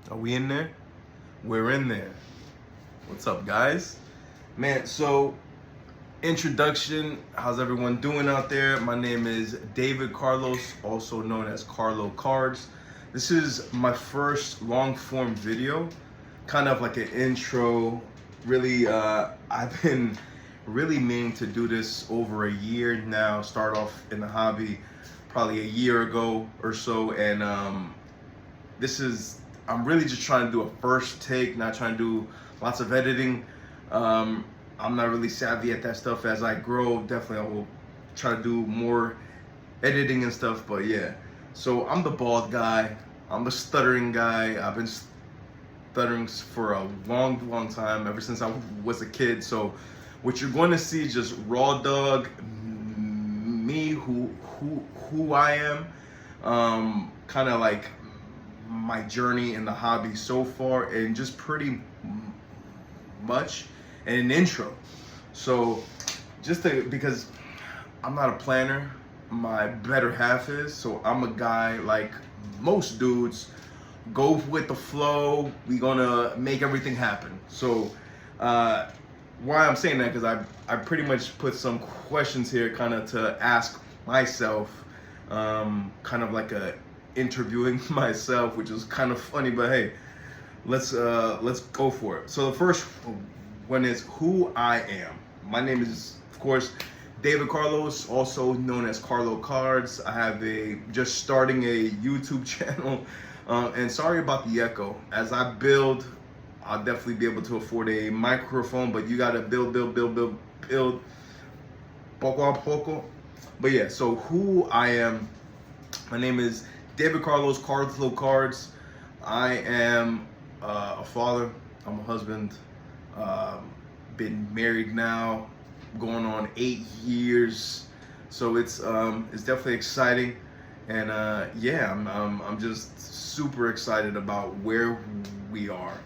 Are we in there? We're in there. What's up, guys? Man, so introduction. How's everyone doing out there? My name is David Carlos, also known as Carlo Cards. This is my first long form video, kind of like an intro. Really, I've been really meaning to do this over a year now. Start off in the hobby probably a year ago or so, and I'm really just trying to do a first take, not trying to do lots of editing. I'm not really savvy at that stuff. As I grow, definitely I will try to do more editing and stuff, but yeah. So I'm the bald guy, I'm the stuttering guy. I've been stuttering for a long time, ever since I was a kid. So what you're going to see is just raw dog me, who I am, kind of like my journey in the hobby so far, and just pretty much an intro. So because I'm not a planner, my better half is, so I'm a guy like most dudes, go with the flow, we gonna make everything happen. So why I'm saying that, because I pretty much put some questions here kind of to ask myself, kind of like a interviewing myself, which is kind of funny, but hey, let's go for it. So the first one is who I am. My name is, of course, David Carlos, also known as Carlo Cards. I have just starting a YouTube channel, and sorry about the echo. As I build, I'll definitely be able to afford a microphone, but you gotta build, poco a poco. But yeah, so who I am, my name is David Carlos, Carlo Cards. I am a father, I'm a husband, been married now, going on 8 years. So it's definitely exciting, and yeah, I'm just super excited about where we are.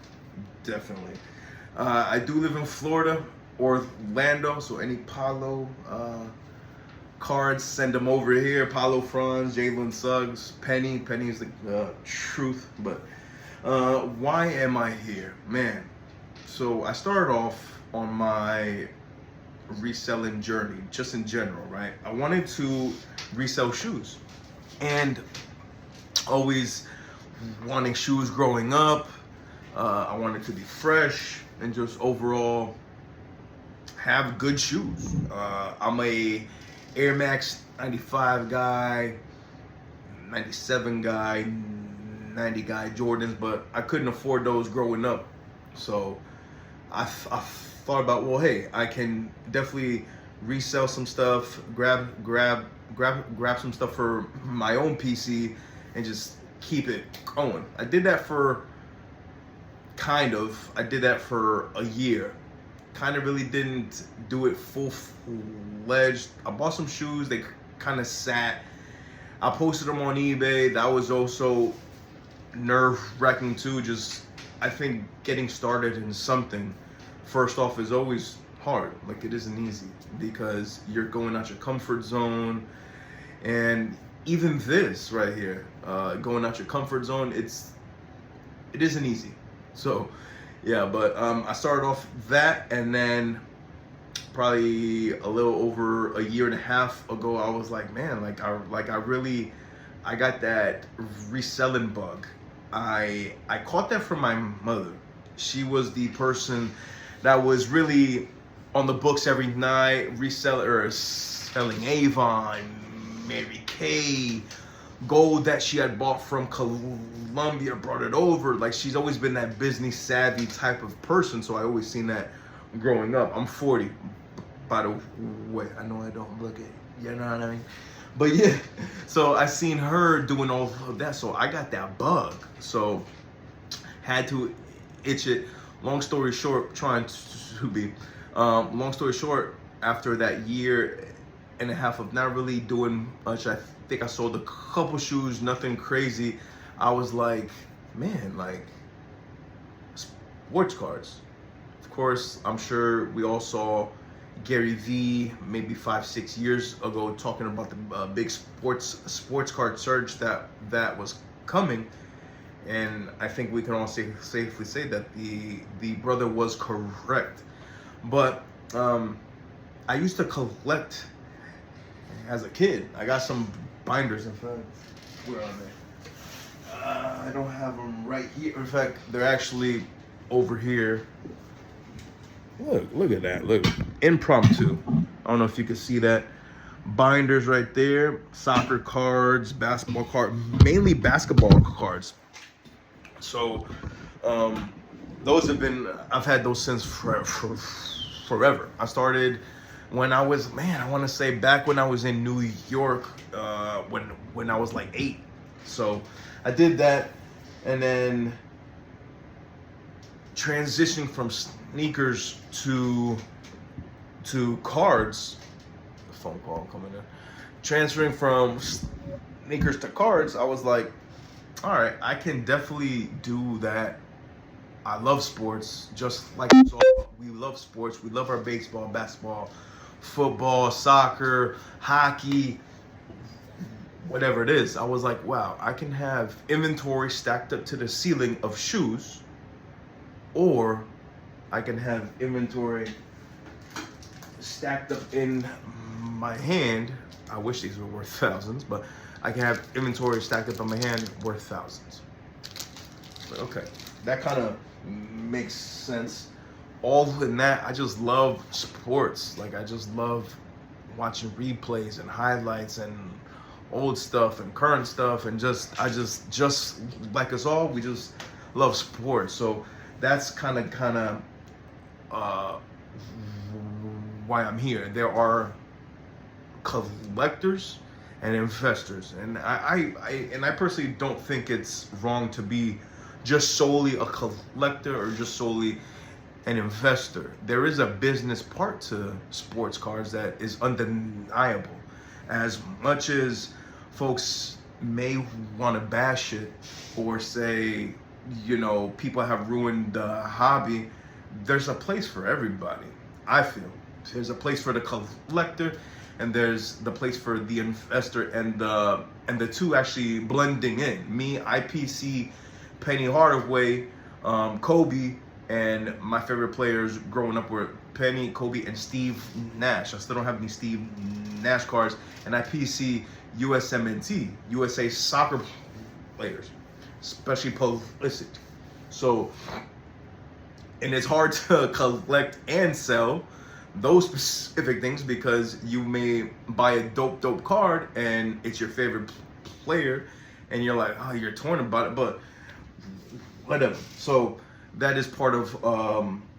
Definitely. I do live in Florida, Orlando, so any Paulo cards, send them over here. Paulo Franz, Jalen Suggs, Penny is the truth. But why am I here? Man, so I started off on my reselling journey, just in general, right? I wanted to resell shoes, and always wanting shoes growing up. I wanted to be fresh and just overall have good shoes. I'm a Air Max 95 guy, 97 guy, 90 guy Jordans, but I couldn't afford those growing up. So I thought about, well, hey, I can definitely resell some stuff, grab some stuff for my own PC, and just keep it going. I did that for a year. Kind of really didn't do it full-fledged. I bought some shoes, they kind of sat. I posted them on eBay. That was also nerve-wracking too. Just, I think getting started in something, first off, is always hard. Like, it isn't easy, because you're going out your comfort zone. And even this right here, going out your comfort zone, it isn't easy. So yeah, but I started off that, and then probably a little over a year and a half ago, I was like, man, I got that reselling bug. I caught that from my mother. She was the person that was really on the books every night, selling Avon, Mary Kay, gold that she had bought from Colombia, brought it over. Like, she's always been that business savvy type of person, so I always seen that growing up. I'm 40, by the way. I know I don't look it, you know what I mean? But yeah, so I seen her doing all of that, so I got that bug. So had to itch it. Long story short, long story short, after that year and a half of not really doing much, I think I sold a couple shoes, nothing crazy. I was like, man, like, sports cards. Of course, I'm sure we all saw Gary Vee maybe 5-6 years ago talking about the big sports card surge that was coming, and I think we can all safely say that the brother was correct. But I used to collect as a kid. I got some binders. In fact, where are they? I don't have them right here. In fact, they're actually over here. Look at that. Look, impromptu. I don't know if you can see that. Binders right there. Soccer cards, basketball cards, mainly basketball cards. So, those have been. I've had those since forever. I started when I was, man, I want to say back when I was in New York, when I was like 8. So I did that, and then transitioning from sneakers to cards. Phone call coming in. Transferring from sneakers to cards, I was like, all right, I can definitely do that. I love sports, just like we love sports. We love our baseball, basketball, football, soccer, hockey, whatever it is. I was like, wow, I can have inventory stacked up to the ceiling of shoes, or I can have inventory stacked up in my hand. I wish these were worth thousands, but I can have inventory stacked up in my hand worth thousands. But okay, that kind of makes sense. All in that, I just love sports. Like, I just love watching replays and highlights and old stuff and current stuff, and just like us all, we just love sports. So that's kind of why I'm here. There are collectors and investors, and I personally don't think it's wrong to be just solely a collector or just solely an investor. There is a business part to sports cards that is undeniable. As much as folks may want to bash it or say, you know, people have ruined the hobby, there's a place for everybody. I feel there's a place for the collector, and there's the place for the investor, and the two actually blending in. Me, IPC, Penny Hardaway, Kobe, and my favorite players growing up were Penny, Kobe, and Steve Nash. I still don't have any Steve Nash cards. And IPC, USMNT, USA soccer players, especially Pulisic. So, and it's hard to collect and sell those specific things, because you may buy a dope card and it's your favorite player, and you're like, oh, you're torn about it, but whatever. So that is part of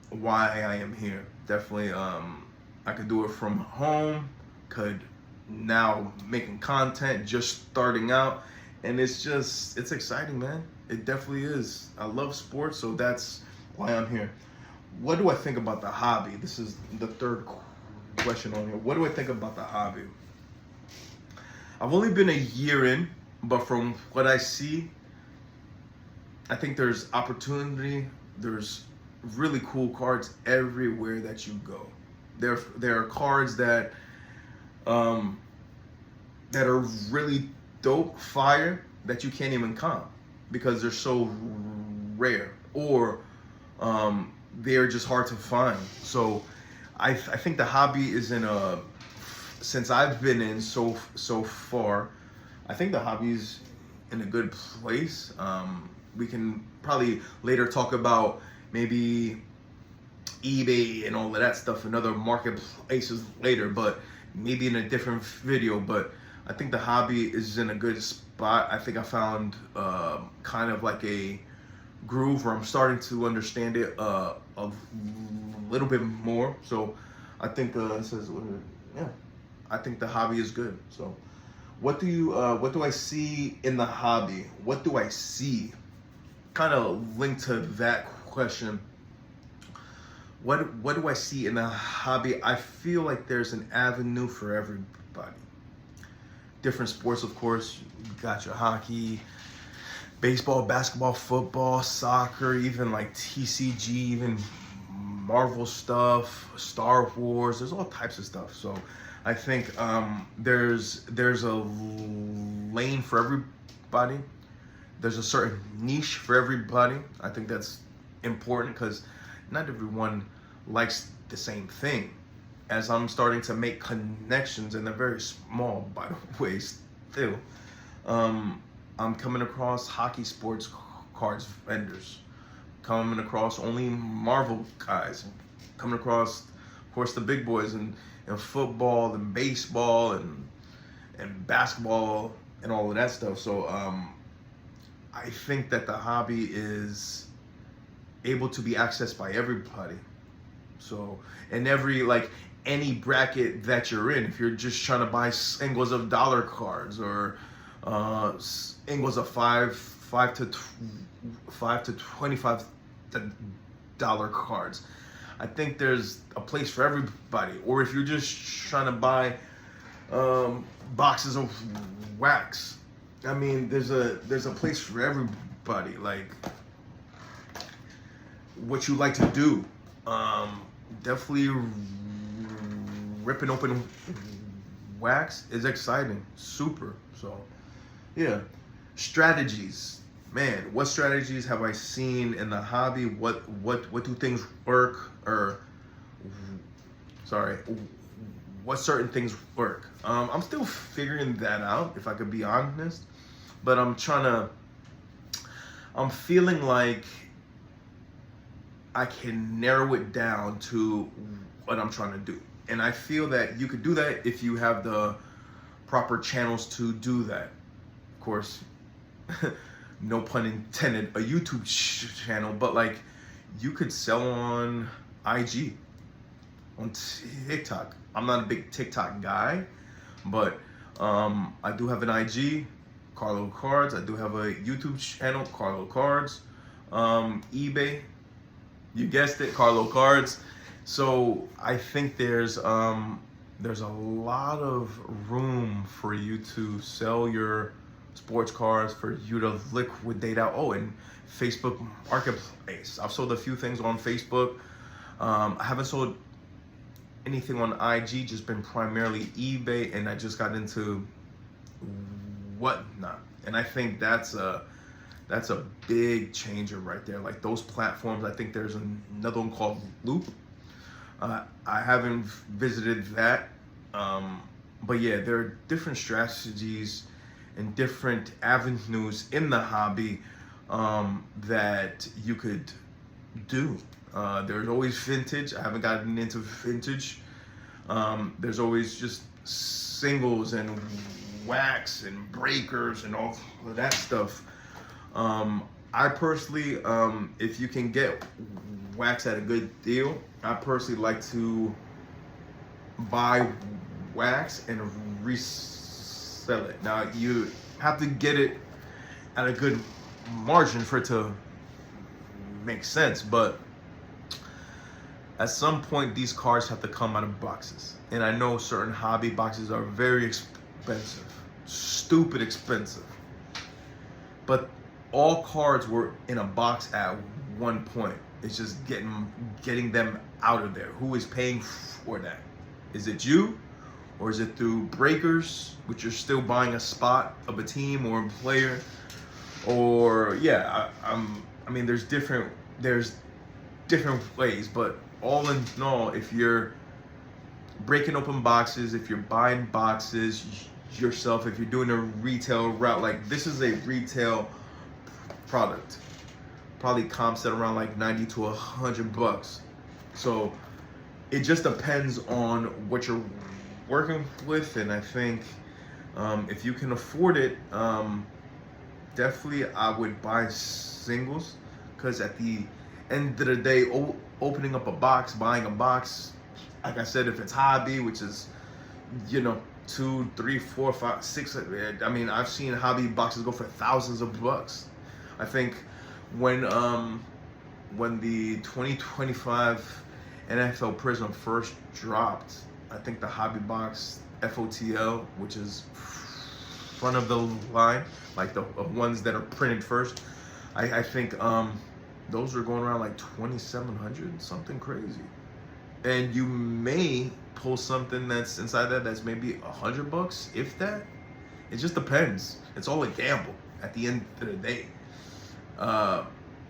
why I am here. Definitely, I could do it from home, could now making content, just starting out, and it's exciting, man. It definitely is. I love sports, so that's why I'm here. What do I think about the hobby? This is the third question on here. What do I think about the hobby? I've only been a year in, but from what I see, I think there's opportunity. There's really cool cards everywhere that you go. There are cards that are really dope, fire, that you can't even comp because they're so rare, or they're just hard to find. So I think the hobby is since I've been in so far, I think the hobby's in a good place. We can probably later talk about maybe eBay and all of that stuff and other marketplaces later, but maybe in a different video. But I think the hobby is in a good spot. I think I found kind of like a groove where I'm starting to understand it a little bit more. So I think it says, yeah, I think the hobby is good. So what do I see in the hobby? What do I see? Kind of linked to that question. What do I see in the hobby? I feel like there's an avenue for everybody. Different sports, of course. You got your hockey, baseball, basketball, football, soccer, even like TCG, even Marvel stuff, Star Wars. There's all types of stuff. So I think there's a lane for everybody. There's a certain niche for everybody. I think that's important because not everyone likes the same thing. As I'm starting to make connections, and they're very small, by the way, still, I'm coming across hockey sports cards vendors, coming across only Marvel guys, coming across, of course, the big boys in football and baseball and basketball and all of that stuff. So I think that the hobby is able to be accessed by everybody. So, and any bracket that you're in, if you're just trying to buy singles of dollar cards or singles of five to $25 cards, I think there's a place for everybody. Or if you're just trying to buy boxes of wax, I mean, there's a place for everybody. Like what you like to do, definitely ripping open wax is exciting, super. So yeah, strategies, man. What strategies have I seen in the hobby? What do things work? Or sorry, what certain things work? I'm still figuring that out, if I could be honest. But I'm feeling like I can narrow it down to what I'm trying to do. And I feel that you could do that if you have the proper channels to do that. Of course, no pun intended, a YouTube channel, but like you could sell on IG, on TikTok. I'm not a big TikTok guy, but I do have an IG, Carlo Cards. I do have a YouTube channel, Carlo Cards. eBay, you guessed it, Carlo Cards. So I think there's a lot of room for you to sell your sports cards, for you to liquidate out. Oh, and Facebook Marketplace. I've sold a few things on Facebook. I haven't sold anything on IG, just been primarily eBay, and I just got into whatnot. And I think that's a big changer right there. Like those platforms, I think there's another one called Loop. I haven't visited that, but yeah, there are different strategies and different avenues in the hobby that you could do. There's always vintage. I haven't gotten into vintage. There's always just singles and wax and breakers and all of that stuff. I personally, if you can get wax at a good deal, I personally like to buy wax and resell it. Now you have to get it at a good margin for it to make sense, but at some point these cards have to come out of boxes. And I know certain hobby boxes are very expensive, stupid expensive. But all cards were in a box at one point. It's just getting them out of there. Who is paying for that? Is it you? Or is it through breakers, which you're still buying a spot of a team or a player? Or yeah, I mean there's different ways, but all in all, if you're breaking open boxes, if you're buying boxes yourself, if you're doing a retail route, like this is a retail product, probably comps at around like 90 to $100. So it just depends on what you're working with, and I think if you can afford it, definitely I would buy singles, because at the end of the day, opening up a box, buying a box, like I said, if it's hobby, which is, you know, 2, 3, 4, 5, 6, I mean, I've seen hobby boxes go for thousands of bucks. I think when the 2025 NFL Prism first dropped, I think the hobby box FOTL, which is front of the line, like the ones that are printed first, I think those are going around like 2,700, something crazy. And you may pull something that's maybe $100, if that. It just depends. It's all a gamble. at the end of the day.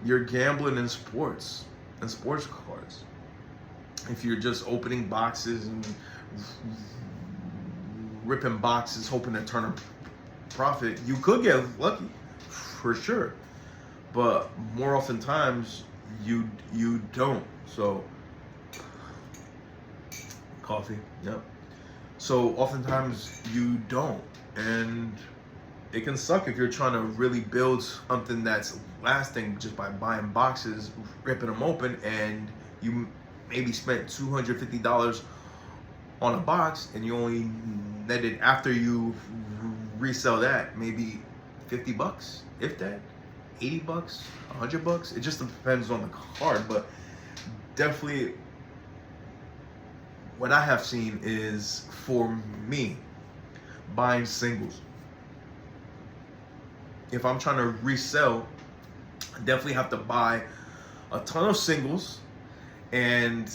You're gambling in sports cards. If you're just opening boxes and ripping boxes hoping to turn a profit, you could get lucky for sure, but more oftentimes you don't. So coffee, yep. So oftentimes you don't, and it can suck if you're trying to really build something that's lasting just by buying boxes, ripping them open, and you maybe spent $250 on a box, and you only netted, after you resell that, maybe $50, if that, $80, $100. It just depends on the card, but definitely what I have seen is, for me, buying singles. If I'm trying to resell, I definitely have to buy a ton of singles and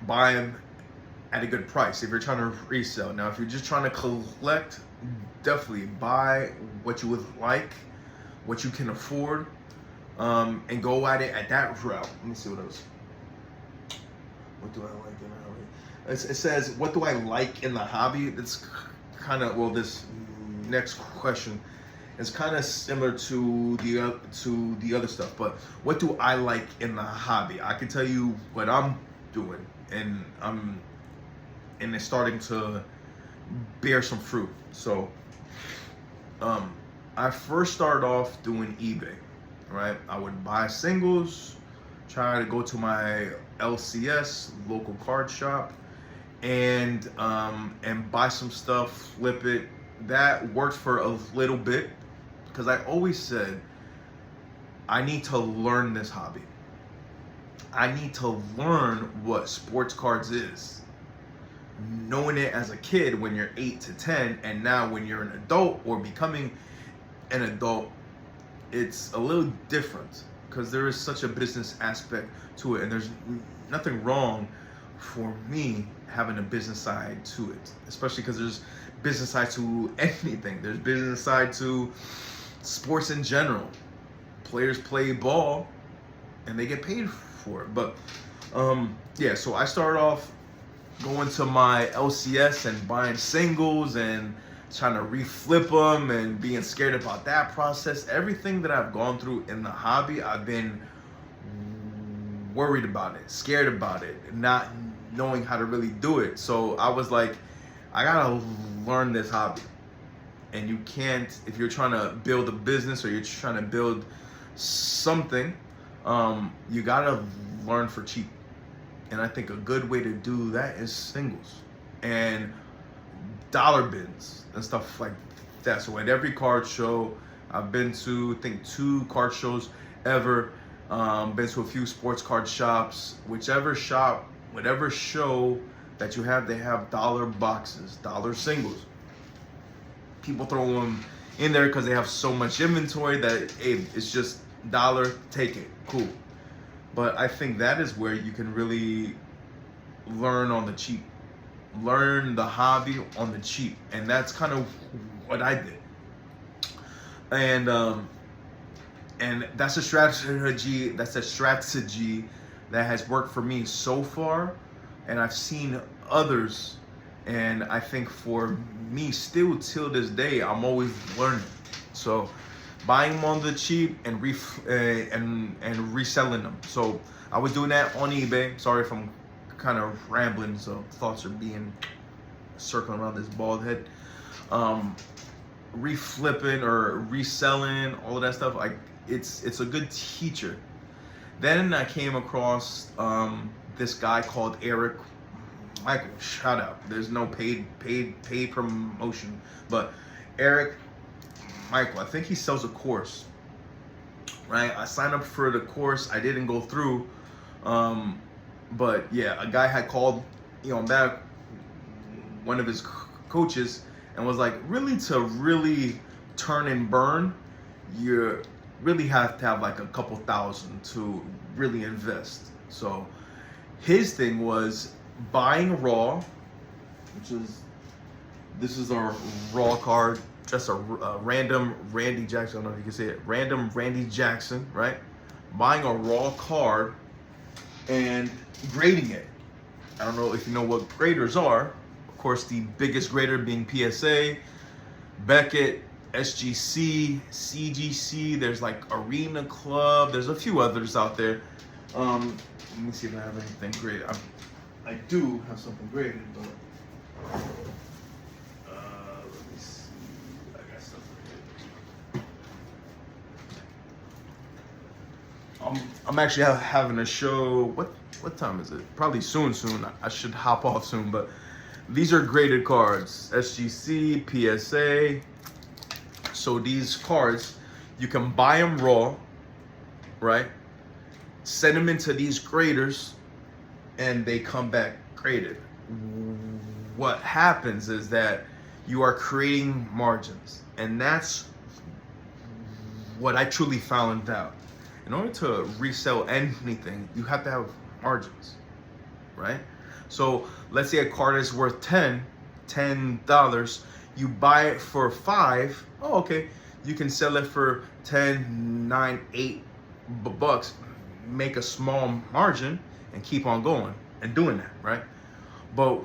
buy them at a good price if you're trying to resell. Now, if you're just trying to collect, definitely buy what you would like, what you can afford, and go at it at that route. Let me see what else. What do I like in the hobby? It says, what do I like in the hobby? It's kind of, well, this next question is kind of similar to the other stuff, but what do I like in the hobby? I can tell you what I'm doing, and it's starting to bear some fruit. So I first started off doing eBay, right? I would buy singles, try to go to my LCS, local card shop, and buy some stuff, flip it. That worked for a little bit, because I always said, I need to learn this hobby. I need to learn what sports cards is. Knowing it as a kid when you're 8 to 10, and now when you're an adult or becoming an adult, it's a little different, because there is such a business aspect to it, and there's nothing wrong for me having a business side to it, especially because there's business side to anything. There's business side to sports in general. Players play ball and they get paid for it. But yeah, so I started off going to my LCS and buying singles and trying to reflip them and being scared about that process. Everything that I've gone through in the hobby, I've been worried about it, scared about it, not knowing how to really do it. So I was like, I gotta learn this hobby. And you can't, if you're trying to build a business or you're trying to build something, you gotta learn for cheap. And I think a good way to do that is singles and dollar bins and stuff like that. So at every card show, I've been to, I think, 2 card shows ever, been to a few sports card shops. Whichever shop, whatever show that you have, they have dollar boxes, dollar singles. People throw them in there because they have so much inventory that, hey, it's just dollar, take it, cool. But I think that is where you can really learn on the cheap, learn the hobby on the cheap, and that's kind of what I did. And that's a strategy. That's a strategy that has worked for me so far, and I've seen others. And I think for me, still till this day, I'm always learning. So buying them on the cheap and reselling them. So I was doing that on eBay. Sorry if I'm kind of rambling, so thoughts are being circling around this bald head. Reflipping or reselling, all of that stuff. It's a good teacher. Then I came across this guy called Eric. Michael, shout out. There's no paid promotion, but Eric, Michael, I think he sells a course, right? I signed up for the course. I didn't go through, but yeah, a guy had called, back, one of his coaches, and was like, to really turn and burn, you really have to have like a couple thousand to really invest. So his thing was buying raw, this is our raw card. just a random Randy Jackson. I don't know if you can say it. Random Randy Jackson, right? Buying a raw card and grading it. I don't know if you know what graders are. Of course, the biggest grader being PSA, Beckett, SGC, CGC. There's like Arena Club. There's a few others out there. Let me see if I have anything graded. I do have something graded, but let me see. I got something graded. I'm actually having a show. What time is it? Probably soon. I should hop off soon, but these are graded cards. SGC, PSA. So these cards, you can buy them raw, right? Send them into these graders, and they come back graded. What happens is that you are creating margins, and that's what I truly found out. In order to resell anything, you have to have margins, right? So let's say a card is worth $10, you buy it for $5. Oh, okay, you can sell it for 10, 9, 8 bucks, make a small margin, and keep on going and doing that, right? But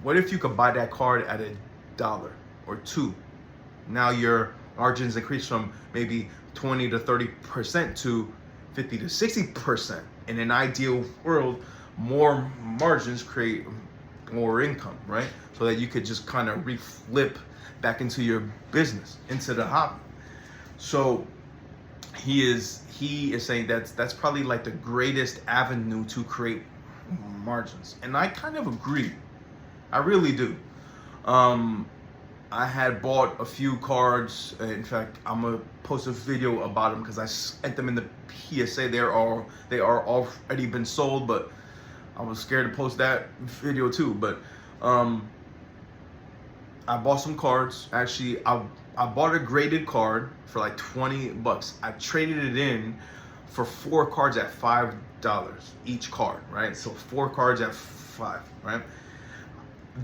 what if you could buy that card at $1 or $2? Now your margins increase from maybe 20 to 30% to 50 to 60%. In an ideal world, more margins create more income, right? So that you could just kind of reflip back into your business, into the hobby. So he is saying that's probably like the greatest avenue to create margins, and I kind of agree. I really do. I had bought a few cards. In fact, I'm gonna post a video about them because I sent them in the PSA. They are already been sold, but I was scared to post that video too. But I bought some cards. Actually, I bought a graded card for like 20 bucks. I traded it in for 4 cards at $5 each card, right? So 4 cards at $5, right?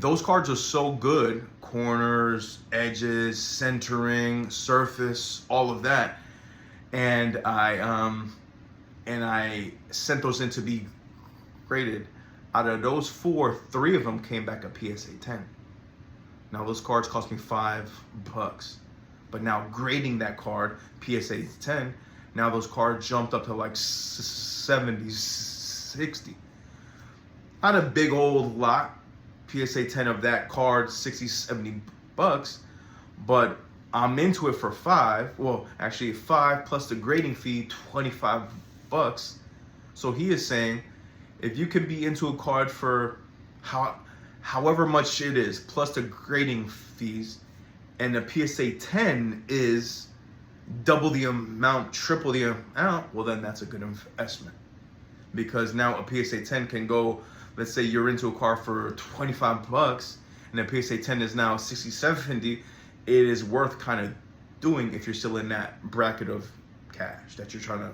Those cards are so good. Corners, edges, centering, surface, all of that. And I sent those in to be graded. Out of those 4, 3 of them came back a PSA 10. Now those cards cost me $5, but now grading that card PSA 10, now those cards jumped up to like 70, 60. Not a big old lot, PSA 10 of that card, 60, 70 bucks, but I'm into it for $5. Well, actually $5 plus the grading fee, 25 bucks. So he is saying, if you can be into a card for however much it is, plus the grading fees, and the PSA 10 is double the amount, triple the amount, well then that's a good investment. Because now a PSA 10 can go, let's say you're into a car for 25 bucks, and the PSA 10 is now 60, 70, it is worth kind of doing if you're still in that bracket of cash that you're trying to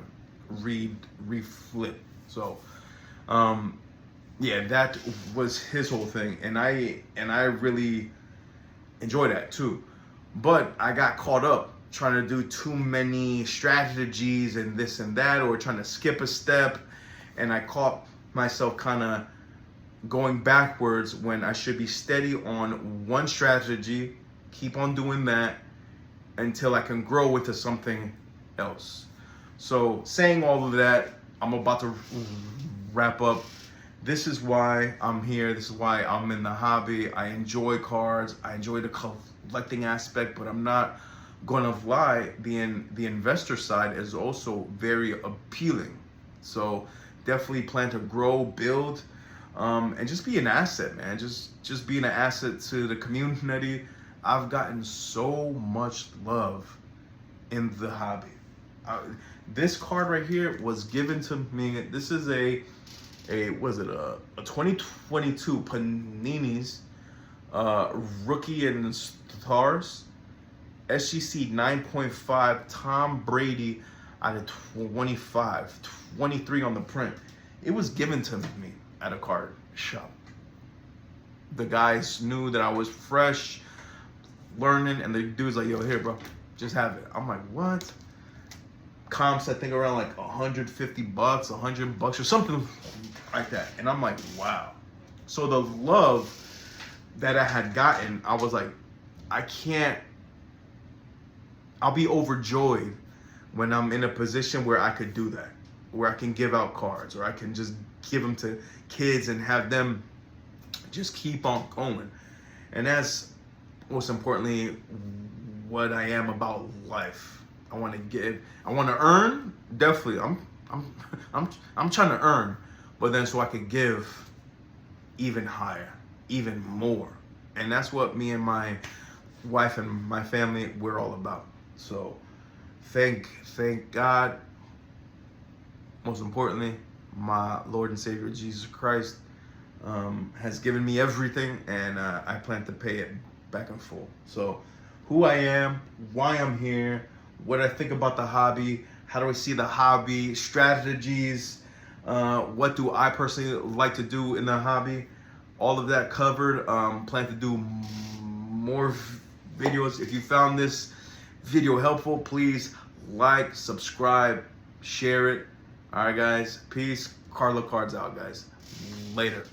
reflip. So, yeah, that was his whole thing, and I really enjoy that too. But I got caught up trying to do too many strategies and this and that, or trying to skip a step, and I caught myself kind of going backwards when I should be steady on one strategy, keep on doing that until I can grow into something else. So saying all of that, I'm about to wrap up. This is why I'm here. This is why I'm in the hobby. I enjoy cards. I enjoy the collecting aspect, but I'm not gonna lie, the investor side is also very appealing. So definitely plan to grow, build, and just be an asset, man. Just being an asset to the community. I've gotten so much love in the hobby. This card right here was given to me. This is a 2022 Panini's Rookie and Stars SGC 9.5 Tom Brady out of 25, 23 on the print. It was given to me at a card shop. The guys knew that I was fresh. learning, and the dude's like, yo, here, bro, just have it. I'm like, what? Comps, I think around like $150, $100 or something like that. And I'm like, wow. So the love that I had gotten, I was like, I'll be overjoyed when I'm in a position where I could do that, where I can give out cards, or I can just give them to kids and have them just keep on going. And that's most importantly what I am about life. I want to give, I want to earn, definitely. I'm trying to earn, but then so I could give even higher, even more. And that's what me and my wife and my family, we're all about. So thank God, most importantly, my Lord and Savior Jesus Christ has given me everything, and I plan to pay it back in full. So who I am, why I'm here, what I think about the hobby, how do I see the hobby, strategies, what do I personally like to do in the hobby, all of that covered. Plan to do more videos. If you found this video helpful, please like, subscribe, share it. All right, guys. Peace. Carlo Cards out, guys. Later.